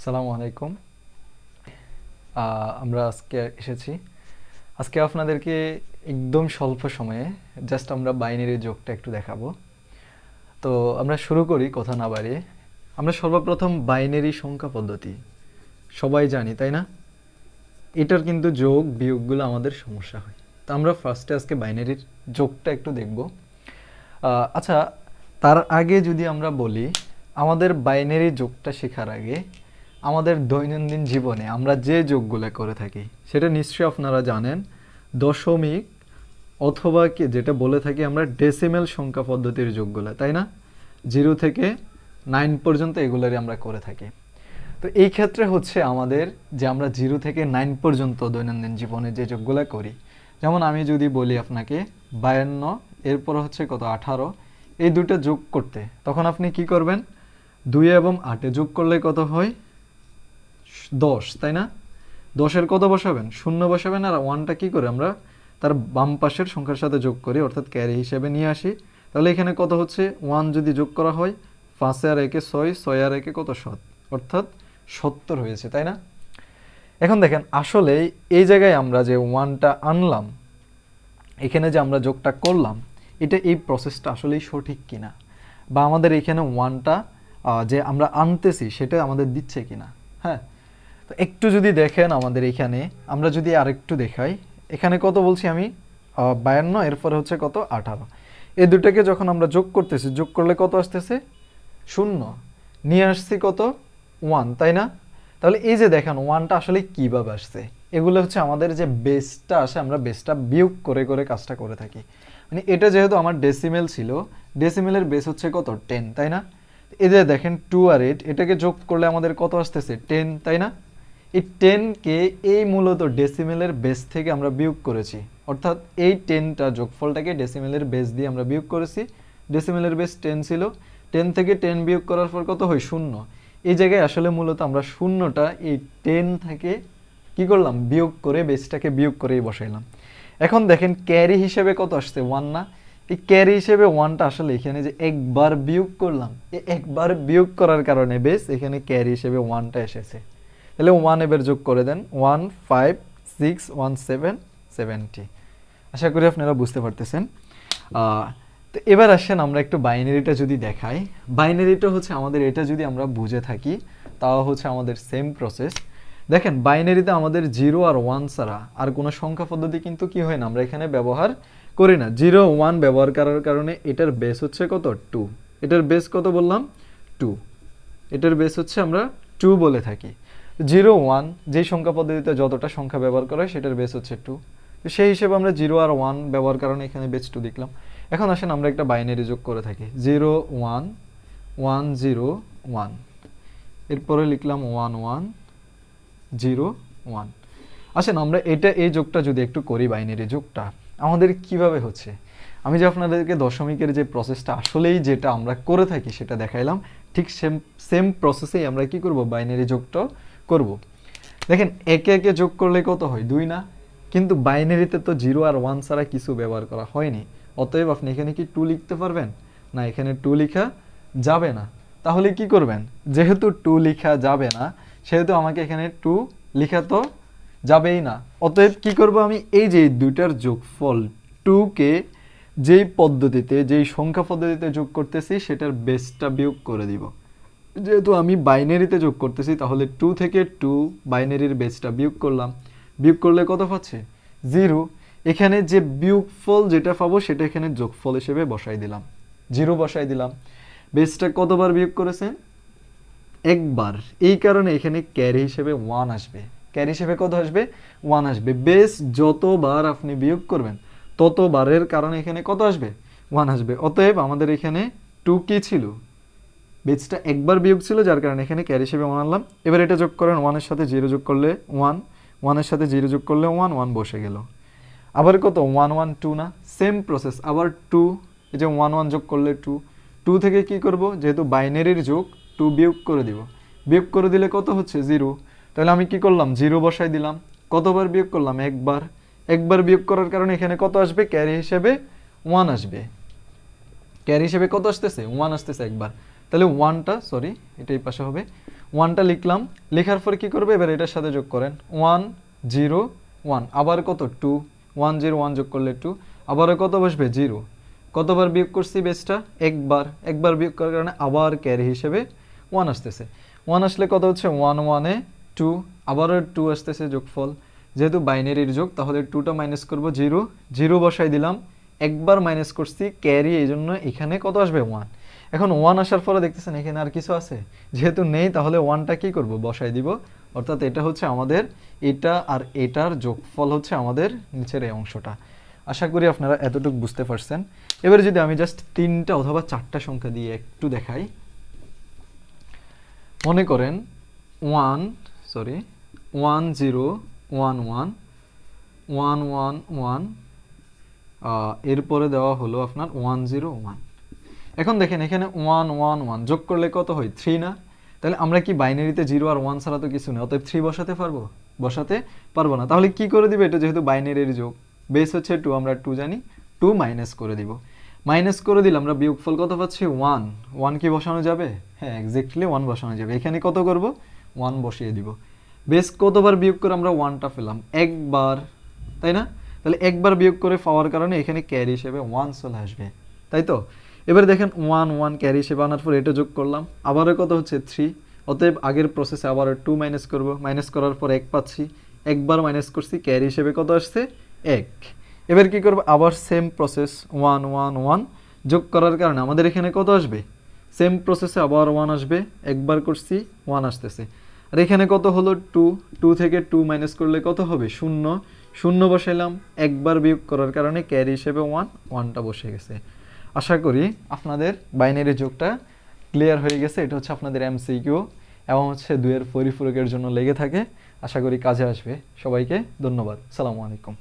আসসালামু আলাইকুম। আমরা আজকে এসেছি আজকে আপনাদেরকে একদম স্বল্প সময়ে জাস্ট আমরা বাইনারি যোগটা একটু দেখাবো। তো আমরা শুরু করি কথা না বাড়িয়ে। আমরা সর্বপ্রথম বাইনারি সংখ্যা পদ্ধতি সবাই জানি, তাই না? এটার কিন্তু যোগ বিয়োগগুলো আমাদের সমস্যা হয়। তো আমরা ফার্স্টে আজকে বাইনারির যোগটা একটু দেখব। আচ্ছা, তার আগে যদি আমরা বলি, আমাদের বাইনারি যোগটা শেখার আগে আমাদের দৈনন্দিন জীবনে আমরা যে যোগগুলো করে থাকি সেটা নিশ্চয়ই আপনারা জানেন। দশমিক অথবা কি যেটা বলে থাকি আমরা ডেসিমেল সংখ্যা পদ্ধতির যোগগুলো, তাই না? 0 থেকে 9 পর্যন্ত এগুলোরই আমরা করে থাকি। তো এই ক্ষেত্রে হচ্ছে আমাদের যে আমরা 0 থেকে 9 পর্যন্ত দৈনন্দিন জীবনে যে যোগগুলো করি, যেমন আমি যদি বলি আপনাকে 52 এরপর হচ্ছে কত 18, এই দুটো যোগ করতে, তখন আপনি কি করবেন? 2 এবং 8 যোগ করলে কত হয়? 10, তাই না? 10-এর কত বসাবেন? 0 বসাবেন। আর 1টা কি করে আমরা তার বাম পাশের সংখ্যার সাথে যোগ করি, অর্থাৎ ক্যারি হিসেবে নিয়ে আসি। তাহলে এখানে কত হচ্ছে? 1 যদি যোগ করা হয়, 5 আর 1 6, 6 আর 1 কত 7, অর্থাৎ 70 হয়েছে, তাই না? এখন দেখেন, আসলে এই জায়গায় আমরা যে 1টা আনলাম, এখানে যে আমরা যোগটা করলাম, এটা এই প্রসেসটা আসলেই সঠিক কিনা, বা আমাদের এখানে 1টা যে আমরা আনতেছি সেটা আমাদের দিচ্ছে কিনা। হ্যাঁ, তো একটু যদি দেখেন আমাদের এখানে, আমরা যদি আরেকটু দেখাই, এখানে কত বলছি আমি? 52, এরপরে হচ্ছে কত 18। এই দুটাকে যখন আমরা যোগ করতেছি, যোগ করলে কত আসতেছে? 0। নিয়ে আসছি কত? 1, তাই না? তাহলে এই যে দেখেন 1টা আসলে কিভাবে আসছে, এগুলো হচ্ছে আমাদের যে বেসটা আসে, আমরা বেসটা বিয়োগ করে করে কাজটা করে থাকি। মানে এটা যেহেতু আমার ডেসিমেল ছিল, ডেসিমেলের বেস হচ্ছে কত? 10, তাই না? এই যে দেখেন 2 আর 8, এটাকে যোগ করলে আমাদের কত আসতেছে? 10, তাই না? এই 10কে এই মূলত ডেসিমেলের বেস থেকে আমরা বিয়োগ করেছি, অর্থাৎ এই 10টা যোগফলটাকে ডেসিমেলের বেস দিয়ে আমরা বিয়োগ করেছি। ডেসিমেলের বেস 10 ছিল, 10 থেকে 10 বিয়োগ করার পর কত হয়? 0। এই জায়গায় আসলে মূলত আমরা শূন্যটা এই 10 থেকে কি করলাম? বিয়োগ করে, বেসটাকে বিয়োগ করেই বসাইলাম। এখন দেখেন ক্যারি হিসেবে কত আসছে? 1 না? এই ক্যারি হিসেবে 1টা আসলে এখানে যে একবার বিয়োগ করলাম, এই একবার বিয়োগ করার কারণে বেস এখানে ক্যারি হিসেবে 1টা এসেছে। তাহলে 1 এবার যোগ করে দেন, 1 5 6 1 7 70। আশা করি আপনারা বুঝতে পারতেছেন। তো এবার আসেন আমরা একটু বাইনারিটা যদি দেখাই। বাইনারিটা হচ্ছে আমাদের, এটা যদি আমরা বুঝে থাকি তাও হচ্ছে আমাদের সেম প্রসেস। দেখেন বাইনারিতে আমাদের 0 আর 1 ছাড়া আর কোনো সংখ্যা পদ্ধতি কিন্তু কি হয় না, আমরা এখানে ব্যবহার করি না। 0 1 ব্যবহার করার কারণে এটার বেস হচ্ছে কত? 2। এটার বেস কত বললাম? 2। এটার বেস হচ্ছে আমরা 2 বলে থাকি। 0 1 যেই সংখ্যা পদ্ধতিতে যতটা সংখ্যা ব্যবহার করা হয় সেটার বেস হচ্ছে 2। তো সেই হিসেবে আমরা 0 আর 1 ব্যবহার কারণে এখানে বেস 2 দেখলাম। এখন আসেন আমরা একটা বাইনারি যোগ করে থাকি, 0 1 1 0 1, এরপরে লিখলাম 1 1 0 1। আসেন আমরা এই যোগটা যদি একটু করি, বাইনারি যোগটা আমাদের কিভাবে হচ্ছে। আমি যে আপনাদেরকে দশমিকের যে প্রসেসটা আসলেই যেটা আমরা করে থাকি সেটা দেখাইলাম, ঠিক সেম প্রসেসেই আমরা কি করব? বাইনারি যোগটাও করব। দেখেন একে একে যোগ করলে কত হয়? 2 না? কিন্তু বাইনারিতে তো 0 আর 1 ছাড়া কিছু ব্যবহার করা হয়নি, অতএব আপনি এখানে কি 2 লিখতে পারবেন না? এখানে 2 লেখা যাবে না। তাহলে কি করবেন? যেহেতু 2 লেখা যাবে না, সেহেতু আমাকে এখানে 2 লেখা তো যাবেই না। অতএব কি করব আমি? এই যে দুইটার যোগফল 2কে যেই পদ্ধতিতে, যেই সংখ্যা পদ্ধতিতে যোগ করতেছি সেটার বেসটা বিয়োগ করে দিব। যেহেতু আমি বাইনারিতে যোগ করতেছি, তাহলে 2 থেকে 2 বাইনারির বেসটা বিয়োগ করলাম। বিয়োগ করলে কত পাচ্ছি? 0। এখানে যে বিয়োগফল যেটা পাবো সেটা এখানে যোগফল হিসেবে বসাই দিলাম, 0 বসাই দিলাম। বেসটা কতবার বিয়োগ করেছেন? একবার। এই কারণে এখানে ক্যারি হিসেবে 1 আসবে। ক্যারি হিসেবে কত আসবে? 1 আসবে। বেস যতবার আপনি বিয়োগ করবেন ততবারের কারণে এখানে কত আসবে? 1 আসবে। অতএব আমাদের এখানে 2 কি ছিল? বেসটা একবার বিয়োগ ছিল, যার কারণে এখানে ক্যারি হিসেবে 1 আনলাম। এবার এটা যোগ করেন, 1 এর সাথে 0 যোগ করলে 1, 1 এর সাথে 0 যোগ করলে 1, 1 বসে গেল। আবার কত? 1 1 2 না? সেম প্রসেস, আবার 2, এই যে 1 1 যোগ করলে 2, 2 থেকে কি করব? যেহেতু বাইনারির যোগ, 2 বিয়োগ করে দিব। বিয়োগ করে দিলে কত হচ্ছে? 0। তাহলে আমি কি করলাম? 0 বসাই দিলাম। কতবার বিয়োগ করলাম? একবার। একবার বিয়োগ করার কারণে এখানে কত আসবে? ক্যারি হিসেবে 1 আসবে। ক্যারি হিসেবে কত আসতেছে? 1 আসতেছে একবার। তাহলে 1টা, সরি এটা এই পাশে হবে, 1টা লিখলাম। লেখার পর কি করবে, এবার এটার সাথে যোগ করেন 1 0 1, আবার কত 2, 1 0 1 যোগ করলে 2, আবারও কত বসবে 0, কতবার বিয়োগ করছি বেসটা, একবার বিয়োগ করার কারণে আবার ক্যারি হিসেবে 1 আসতেছে। 1 আসলে কত হচ্ছে 1 1 এ 2, আবারও 2 আসতেছে যোগফল, যেহেতু বাইনারির যোগ তাহলে 2টা মাইনাস করব 0 0 বসাই দিলাম, একবার মাইনাস করছি ক্যারি, এই জন্য এখানে কত আসবে 1। এখন 1 আসার পরে দেখতেছেন এখানে আর কিছু আছে, যেহেতু নেই তাহলে 1টা কি করব বসাই দিব, অর্থাৎ এটা হচ্ছে আমাদের এটা আর এটার যোগফল হচ্ছে আমাদের নিচের এই অংশটা। আশা করি আপনারা এতটুকু বুঝতে পারছেন। এবারে যদি আমি জাস্ট 3টা অথবা 4টা সংখ্যা দিয়ে একটু দেখাই, মনে করেন 1 0 1 1 1 1 1, এরপরে দেওয়া হলো আপনার 1 0 1। এখন দেখেন এখানে 1 1 1 যোগ করলে কত হয় 3 না? তাহলে আমরা কি বাইনারিতে 0 আর 1 ছাড়া তো কিছু নেই, অতএব 3 বসাতে পারবো? বসাতে পারবো না। তাহলে কি করে দিবে, এটা যেহেতু বাইনারির যোগ, বেস হচ্ছে 2, আমরা 2 জানি, 2 মাইনাস করে দিব। মাইনাস করে দিলে আমরা বিয়োগফল কত পাচ্ছি 1, 1 কি বসানো যাবে? হ্যাঁ এক্স্যাক্টলি 1 বসানো যাবে। এখানে কত করব 1 বসিয়ে দিব। বেস কতবার বিয়োগ করে আমরা 1টা পেলাম? একবার, তাই না? তাহলে একবার বিয়োগ করে পাওয়ার কারণে এখানে ক্যারি হিসেবে 1 চলে আসবে, তাই তো? এবারে দেখেন 1 1 ক্যারি হিসেবে আনার পর এটা যোগ করলাম, আবারও কত হচ্ছে 3, অতএব আগের প্রসেসে আবার 2 মাইনাস করব, মাইনাস করার পর 1 পাচ্ছি, একবার মাইনাস করছি ক্যারি হিসেবে কত আসছে 1। এবার কি করব, আবার সেম প্রসেস 1 1 1 যোগ করার কারণে আমাদের এখানে কত আসবে, সেম প্রসেসে আবার 1 আসবে, একবার করছি 1 আসতেছে। আর এখানে কত হলো 2, 2 থেকে 2 মাইনাস করলে কত হবে 0, 0 বসাইলাম, একবার বিয়োগ করার কারণে ক্যারি হিসেবে 1, 1টা বসে গেছে। আশা করি আপনাদের বাইনারি যোগটা ক্লিয়ার হয়ে গেছে। এটা হচ্ছে আপনাদের এমসিকিউ এবং হচ্ছে 2 এর পরিপূরকের জন্য লেগে থাকে। আশা করি কাজে আসবে। সবাইকে ধন্যবাদ। আসসালামু আলাইকুম।